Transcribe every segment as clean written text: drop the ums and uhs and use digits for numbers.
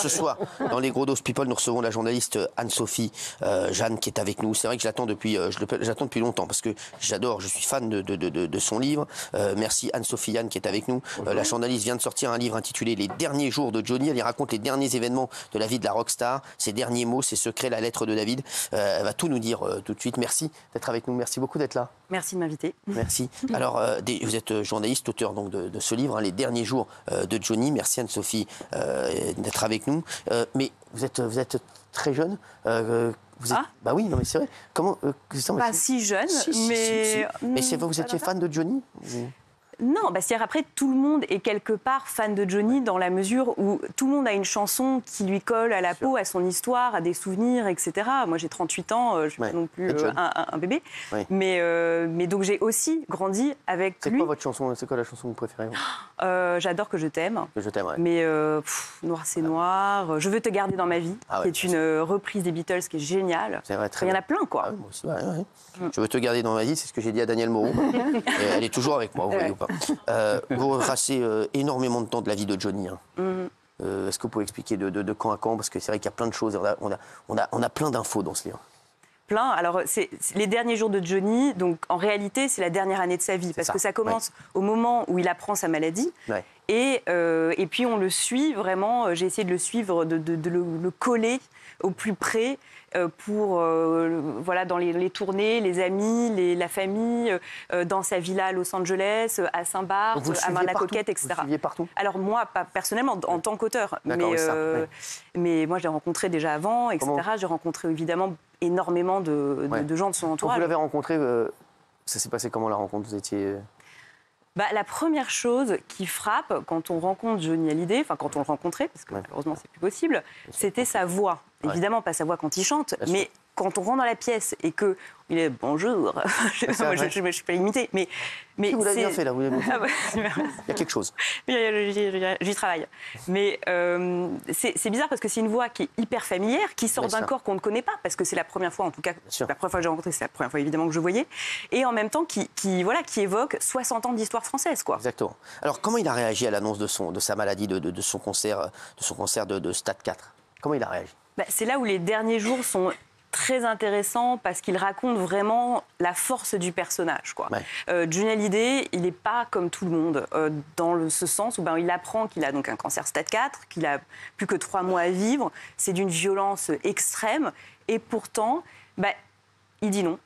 Ce soir, dans les Gros Doses People, nous recevons la journaliste Anne-Sophie Jeanne qui est avec nous. C'est vrai que j'attends depuis longtemps parce que j'adore, je suis fan de son livre. Merci Anne-Sophie Jeanne qui est avec nous. La journaliste vient de sortir un livre intitulé Les derniers jours de Johnny. Elle y raconte les derniers événements de la vie de la rockstar, ses derniers mots, ses secrets, la lettre de David. Elle va tout nous dire tout de suite. Merci d'être avec nous. Merci beaucoup d'être là. Merci de m'inviter. Merci. Alors, vous êtes journaliste, auteur donc, de ce livre, hein, Les derniers jours de Johnny. Merci Anne-Sophie d'être avec nous. Mais vous êtes très jeune. Bah oui, non mais c'est vrai. Comment pas si jeune, mais... Mais c'est vous étiez fan de Johnny Non, c'est-à-dire après, tout le monde est quelque part fan de Johnny dans la mesure où tout le monde a une chanson qui lui colle à la peau, à son histoire, à des souvenirs, etc. Moi, j'ai 38 ans, je ne suis pas non plus un bébé. Oui. Mais donc, j'ai aussi grandi avec lui. C'est quoi votre chanson? C'est quoi la chanson que vous préférez? J'adore Que je t'aime. Que je t'aime, ouais. Mais Noir c'est noir, Je veux te garder dans ma vie, qui est une reprise des Beatles qui est géniale. C'est vrai, très Il y en a plein, quoi. Ah oui, moi aussi, Je veux te garder dans ma vie, c'est ce que j'ai dit à Daniel Moreau. Et elle est toujours avec moi, vous voyez ou pas. Vous retracez énormément de temps de la vie de Johnny. Hein. Est-ce que vous pouvez expliquer de camp à camp? Parce que c'est vrai qu'il y a plein de choses. On a plein d'infos dans ce livre. Plein. Alors, c'est les derniers jours de Johnny. Donc, en réalité, c'est la dernière année de sa vie. Parce que ça commence au moment où il apprend sa maladie. Ouais. Et puis, on le suit vraiment. J'ai essayé de le suivre, de le coller au plus près pour, dans les tournées, les amis, la famille, dans sa villa à Los Angeles, à Saint-Barth, à Marne-la-Coquette, etc. Vous le suiviez partout? Alors, moi, pas personnellement, en tant qu'auteur. Mais moi, je l'ai rencontré déjà avant, etc. J'ai rencontré évidemment énormément de gens de son entourage. Quand vous l'avez rencontré, ça s'est passé comment la rencontre? Vous étiez... La première chose qui frappe quand on rencontre Johnny Hallyday, enfin quand on le rencontrait, parce que malheureusement c'est plus possible, c'était sa voix. Évidemment pas sa voix quand il chante, mais quand on rentre dans la pièce et que il est bonjour, je ne suis pas limitée, mais vous l'avez bien fait là, vous l'avez bien fait. Il y a quelque chose. J'y travaille. Mais c'est bizarre parce que c'est une voix qui est hyper familière, qui sort d'un corps qu'on ne connaît pas, parce que c'est la première fois, en tout cas, la première fois que j'ai rencontré, c'est la première fois évidemment que je voyais, et en même temps qui évoque 60 ans d'histoire française, quoi. Exactement. Alors comment il a réagi à l'annonce de sa maladie, de son concert de Stade 4? Comment il a réagi? C'est là où les derniers jours sont très intéressant parce qu'il raconte vraiment la force du personnage, quoi. Johnny Hallyday, il n'est pas comme tout le monde dans ce sens où il apprend qu'il a donc un cancer stade 4, qu'il a plus que 3 mois à vivre. C'est d'une violence extrême et pourtant, il dit non.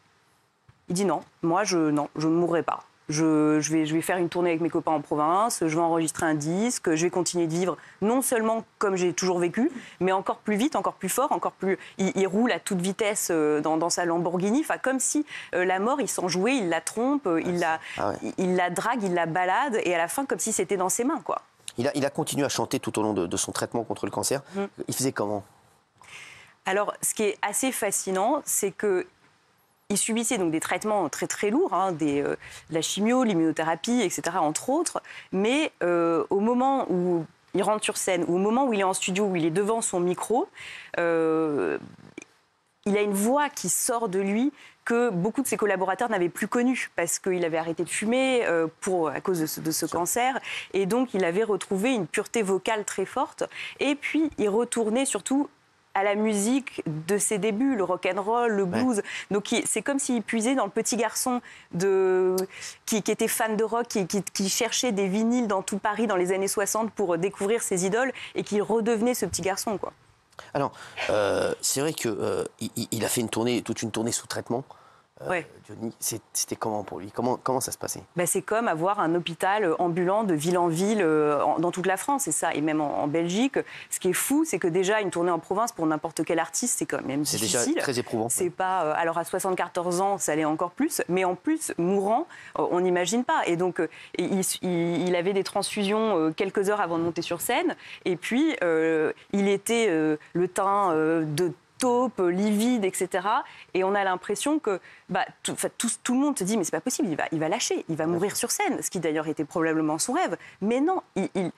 Il dit non. Moi, je ne mourrai pas. Je vais faire une tournée avec mes copains en province, je vais enregistrer un disque, je vais continuer de vivre non seulement comme j'ai toujours vécu, mais encore plus vite, encore plus fort, encore plus... Il roule à toute vitesse dans sa Lamborghini, comme si la mort, il s'en jouait, il la trompe, il la drague, il la balade, et à la fin, comme si c'était dans ses mains, quoi. Il a continué à chanter tout au long de son traitement contre le cancer. Il faisait comment? Alors, ce qui est assez fascinant, c'est que il subissait donc des traitements très très lourds, de la chimio, l'immunothérapie, etc., entre autres. Mais au moment où il rentre sur scène, ou au moment où il est en studio, où il est devant son micro, il a une voix qui sort de lui que beaucoup de ses collaborateurs n'avaient plus connue, parce qu'il avait arrêté de fumer à cause de ce cancer. Et donc, il avait retrouvé une pureté vocale très forte. Et puis, il retournait surtout à la musique de ses débuts, le rock'n'roll, le blues. Donc c'est comme s'il puisait dans le petit garçon qui était fan de rock, qui cherchait des vinyles dans tout Paris dans les années 60 pour découvrir ses idoles, et qu'il redevenait ce petit garçon, quoi. Alors, c'est vrai qu'il a fait toute une tournée sous traitement. Johnny, c'était comment pour lui? Comment ça se passait? C'est comme avoir un hôpital ambulant de ville en ville dans toute la France, et même en Belgique. Ce qui est fou, c'est que déjà une tournée en province pour n'importe quel artiste, c'est quand même difficile. C'est déjà très éprouvant. C'est pas alors à 74 ans, ça allait encore plus, mais en plus mourant, on n'imagine pas. Et donc il avait des transfusions quelques heures avant de monter sur scène, et puis il était le teint de taupe, livide, etc. Et on a l'impression que tout le monde se dit mais c'est pas possible, il va lâcher, il va mourir sur scène, ce qui d'ailleurs était probablement son rêve. Mais non, il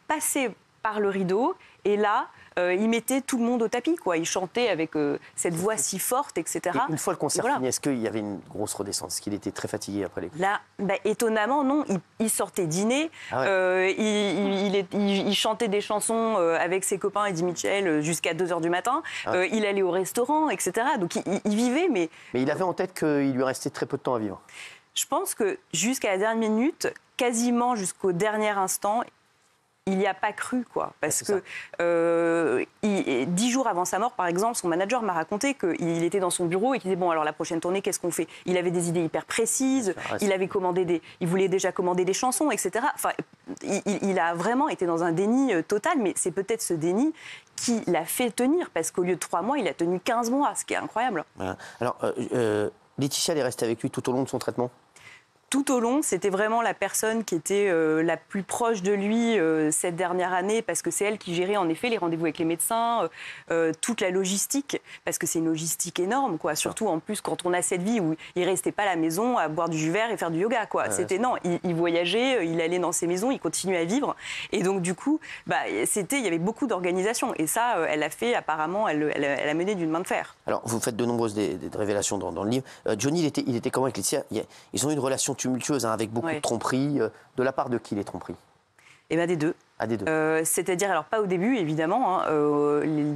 passait par le rideau. Et là, il mettait tout le monde au tapis, quoi. Il chantait avec cette voix si forte, etc. Et une fois le concert fini, est-ce qu'il y avait une grosse redescente? Est-ce qu'il était très fatigué après les... Là, étonnamment, non. Il sortait dîner, il chantait des chansons avec ses copains Eddie Mitchell jusqu'à 2h du matin. Il allait au restaurant, etc. Donc il vivait, mais... Mais il avait en tête qu'il lui restait très peu de temps à vivre. Je pense que jusqu'à la dernière minute, quasiment jusqu'au dernier instant, il n'y a pas cru, quoi. Parce que 10 jours avant sa mort, par exemple, son manager m'a raconté qu'il était dans son bureau et qu'il disait, bon, alors la prochaine tournée, qu'est-ce qu'on fait? Il avait des idées hyper précises, il voulait déjà commander des chansons, etc. Enfin, il a vraiment été dans un déni total, mais c'est peut-être ce déni qui l'a fait tenir, parce qu'au lieu de 3 mois, il a tenu 15 mois, ce qui est incroyable. Voilà. Alors, Laetitia, elle est restée avec lui tout au long de son traitement? Tout au long, c'était vraiment la personne qui était la plus proche de lui cette dernière année, parce que c'est elle qui gérait en effet les rendez-vous avec les médecins, toute la logistique, parce que c'est une logistique énorme, quoi. Surtout en plus quand on a cette vie où il restait pas à la maison à boire du jus vert et faire du yoga, quoi. C'était non, il voyageait, il allait dans ses maisons, il continuait à vivre, et donc du coup, il y avait beaucoup d'organisation, et ça, elle a fait apparemment, elle a mené d'une main de fer. Alors, vous faites de nombreuses des révélations dans le livre. Johnny, il était comment avec Laetitia? Ils ont eu une relation tumultueuse, avec beaucoup de tromperies. De la part de qui, les tromperies? Eh bien, des deux. Ah, des deux. C'est-à-dire, alors pas au début, évidemment.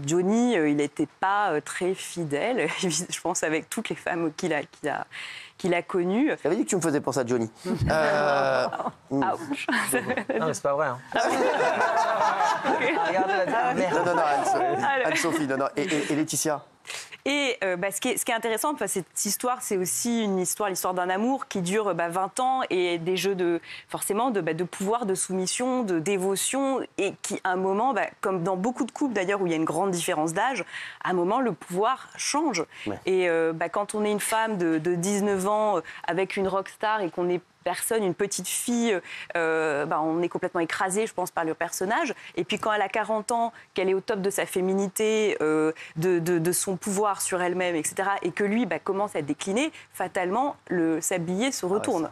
Johnny, il n'était pas très fidèle, je pense, avec toutes les femmes qu'il a connues. J'avais dit que tu me faisais penser à Johnny. Ouch. Non, mais c'est pas vrai. Hein. Regardez la merde. Non, Anne-Sophie, non. Et Laetitia? Et ce qui est intéressant, cette histoire, c'est aussi l'histoire d'un amour qui dure 20 ans et des jeux de pouvoir, de soumission, de dévotion, et qui, à un moment, comme dans beaucoup de couples d'ailleurs où il y a une grande différence d'âge, à un moment, le pouvoir change. Ouais. Et quand on est une femme de 19 ans avec une rockstar et qu'on est personne, une petite fille, on est complètement écrasé, je pense, par le personnage. Et puis quand elle a 40 ans, qu'elle est au top de sa féminité, de son pouvoir sur elle-même, etc., et que lui commence à décliner, fatalement, le sablier se retourne.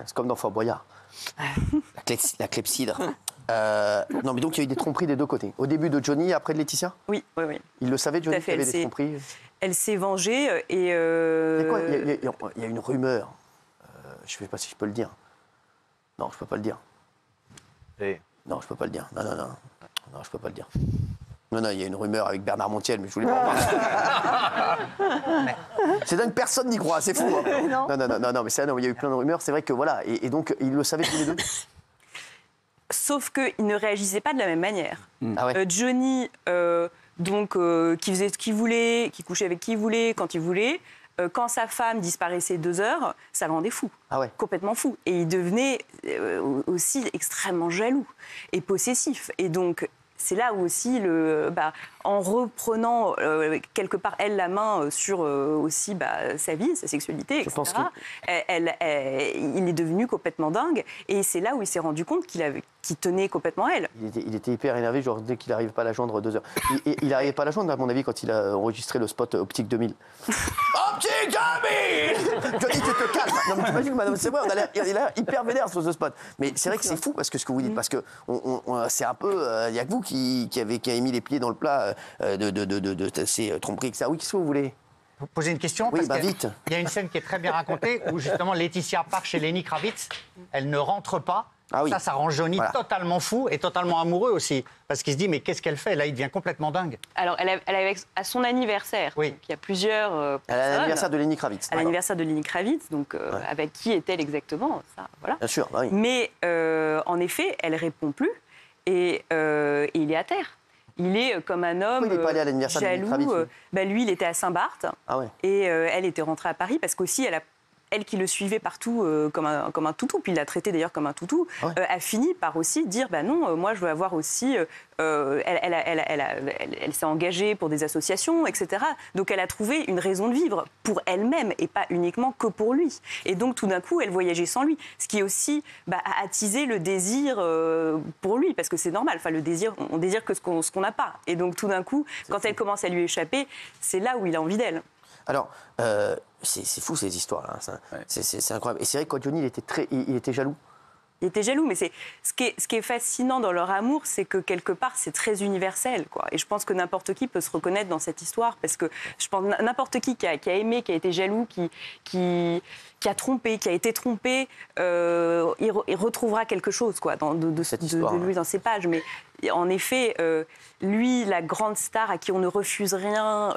C'est comme dans Fort Boyard. La clepsydre. Non, mais donc il y a eu des tromperies des deux côtés. Au début de Johnny, après de Laetitia? Oui. Il le savait, Johnny, qu'il y avait des tromperies? Elle s'est vengée et... Il y a une rumeur. Je ne sais pas si je peux le dire. Non, je ne peux pas le dire. Non, je ne peux pas le dire. Non, je ne peux pas le dire. Non, il y a une rumeur avec Bernard Montiel, mais je voulais pas en parler. C'est dingue, personne n'y croit, c'est fou. Hein. Non, mais il y a eu plein de rumeurs. C'est vrai que voilà, et donc ils le savaient tous les deux. Sauf qu'ils ne réagissaient pas de la même manière. Ah ouais. Johnny, qui faisait ce qu'il voulait, qui couchait avec qui il voulait, quand il voulait. Quand sa femme disparaissait 2 heures, ça le rendait fou, complètement fou. Et il devenait aussi extrêmement jaloux et possessif. Et donc, c'est là où aussi, en reprenant quelque part, elle, la main sur aussi sa vie, sa sexualité, etc., il est devenu complètement dingue. Et c'est là où il s'est rendu compte qu'il tenait complètement à elle. Il était hyper énervé, genre dès qu'il n'arrivait pas à la joindre 2 heures. Il n'arrivait pas à la joindre, à mon avis, quand il a enregistré le spot Optique 2000. Optique 2000 Johnny, tu te calmes. Non, mais t'imagines, madame, c'est vrai, il a l'air hyper vénère sur ce spot. Mais c'est vrai que c'est fou, parce que ce que vous dites, parce que c'est un peu... Il n'y a que vous qui avez mis les pieds dans le plat de ces tromperies, etc. Oui, qu'est-ce que vous voulez? Vous posez une question? Oui, vite. Il y a une scène qui est très bien racontée où justement Laetitia part chez Lenny Kravitz, elle ne rentre pas. Ah oui. Ça rend Johnny totalement fou et totalement amoureux aussi. Parce qu'il se dit, mais qu'est-ce qu'elle fait? Là, il devient complètement dingue. Alors, elle avait à son anniversaire, donc, il y a plusieurs personnes. À l'anniversaire de Lenny Kravitz. À l'anniversaire de Lenny Kravitz, donc avec qui est-elle exactement ça, voilà. Bien sûr, oui. Mais en effet, elle ne répond plus et il est à terre. Il est comme un homme il n'est pas allé à l'anniversaire jaloux. De Lenny Kravitz, lui, il était à Saint-Barth et elle était rentrée à Paris parce qu'aussi, elle qui le suivait partout comme un toutou, puis il l'a traité d'ailleurs comme un toutou, a fini par aussi dire non, moi je veux avoir aussi. Elle s'est engagée pour des associations, etc. Donc elle a trouvé une raison de vivre pour elle-même et pas uniquement que pour lui. Et donc tout d'un coup, elle voyageait sans lui, ce qui aussi a attisé le désir pour lui, parce que c'est normal. Enfin, le désir, on désire que ce qu'on n'a pas. Et donc tout d'un coup, quand elle commence à lui échapper, c'est là où il a envie d'elle. Alors, c'est fou ces histoires-là. C'est incroyable. Et c'est vrai que quand Johnny, il était jaloux. Il était jaloux, mais ce qui est fascinant dans leur amour, c'est que quelque part, c'est très universel, quoi. Et je pense que n'importe qui peut se reconnaître dans cette histoire, parce que je pense n'importe qui a aimé, qui a été jaloux, qui a trompé, qui a été trompé, il retrouvera quelque chose, quoi, de cette histoire, de lui dans ses pages. Mais en effet, lui, la grande star à qui on ne refuse rien,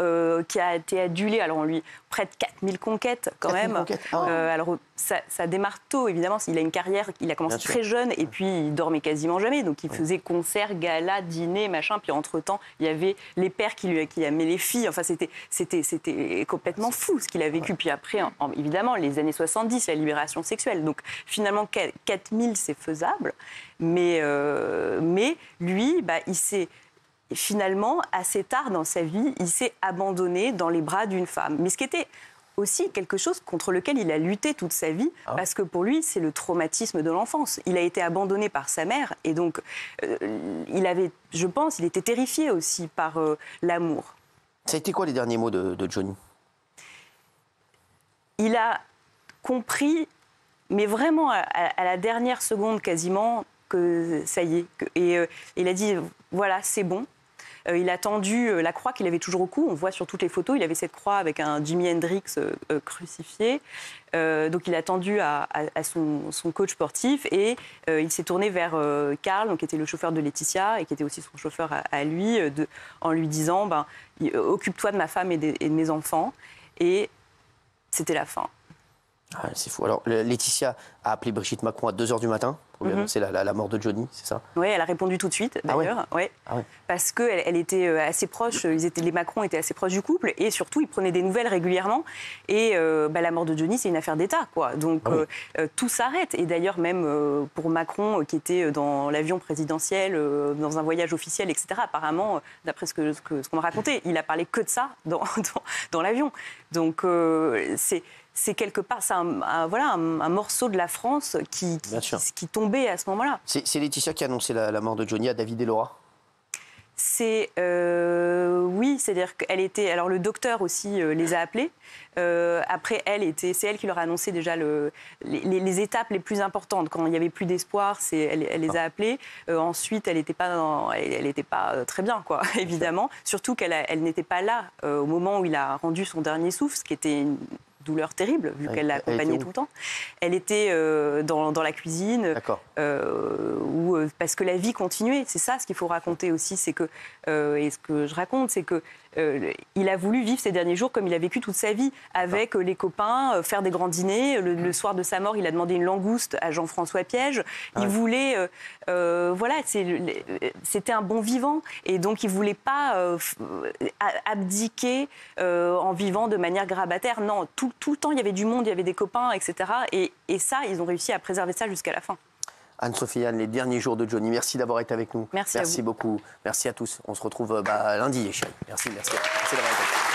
qui a été adulé, alors on lui prête 4000 conquêtes quand 4000 même. conquêtes. Ah. Alors ça démarre tôt, évidemment. Il a une carrière, il a commencé très jeune et puis il dormait quasiment jamais. Donc il faisait concerts, galas, dîners, machin. Puis entre-temps, il y avait les pères qui aimaient les filles. Enfin, c'était complètement fou ce qu'il a vécu. Puis après, évidemment, les années 70, la libération sexuelle. Donc finalement, 4000, c'est faisable. Mais lui, il s'est... Finalement, assez tard dans sa vie, il s'est abandonné dans les bras d'une femme. Mais ce qui était aussi quelque chose contre lequel il a lutté toute sa vie, parce que pour lui, c'est le traumatisme de l'enfance. Il a été abandonné par sa mère, et donc il était terrifié aussi par l'amour. Ça a été quoi les derniers mots de Johnny? Il a compris, mais vraiment à la dernière seconde quasiment, que ça y est. Et il a dit, voilà, c'est bon. Il a tendu la croix qu'il avait toujours au cou. On voit sur toutes les photos, il avait cette croix avec un Jimi Hendrix crucifié. Donc il a tendu à son coach sportif et il s'est tourné vers Karl, donc, qui était le chauffeur de Laetitia et qui était aussi son chauffeur à lui, en lui disant occupe-toi de ma femme et de mes enfants. Et c'était la fin. Ah, c'est fou. Alors Laetitia a appelé Brigitte Macron à 2h du matin pour lui annoncer la mort de Johnny, c'est ça? Oui, elle a répondu tout de suite, d'ailleurs. Parce qu'elle était assez proche, les Macron étaient assez proches du couple, et surtout, ils prenaient des nouvelles régulièrement. Et la mort de Johnny, c'est une affaire d'État, quoi. Donc, tout s'arrête. Et d'ailleurs, même pour Macron, qui était dans l'avion présidentiel, dans un voyage officiel, etc., apparemment, d'après ce qu'on m'a raconté, il a parlé que de ça dans l'avion. Donc, c'est quelque part, c'est un morceau de la France qui tombait à ce moment-là. C'est Laetitia qui a annoncé la mort de Johnny à David et Laura? Oui, c'est-à-dire qu'elle était... Alors le docteur aussi les a appelés. Après, c'est elle qui leur a annoncé déjà les étapes les plus importantes. Quand il n'y avait plus d'espoir, elle les a appelés. Ensuite, elle n'était pas très bien, quoi, évidemment. Surtout qu'elle n'était pas là au moment où il a rendu son dernier souffle, ce qui était une douleur terrible, vu qu'elle l'accompagnait tout le temps. Elle était dans la cuisine, parce que la vie continuait. C'est ça ce qu'il faut raconter aussi, c'est que, et ce que je raconte, c'est que il a voulu vivre ces derniers jours comme il a vécu toute sa vie, avec les copains, faire des grands dîners. Le soir de sa mort, il a demandé une langouste à Jean-François Piège. Il voulait... c'était un bon vivant. Et donc, il ne voulait pas abdiquer en vivant de manière grabataire. Non, tout le temps, il y avait du monde, il y avait des copains, etc. Et ça, ils ont réussi à préserver ça jusqu'à la fin. Anne-Sophie Yann, les derniers jours de Johnny. Merci d'avoir été avec nous. Merci beaucoup. Merci à tous. On se retrouve lundi, les chéris. Merci d'avoir été avec nous.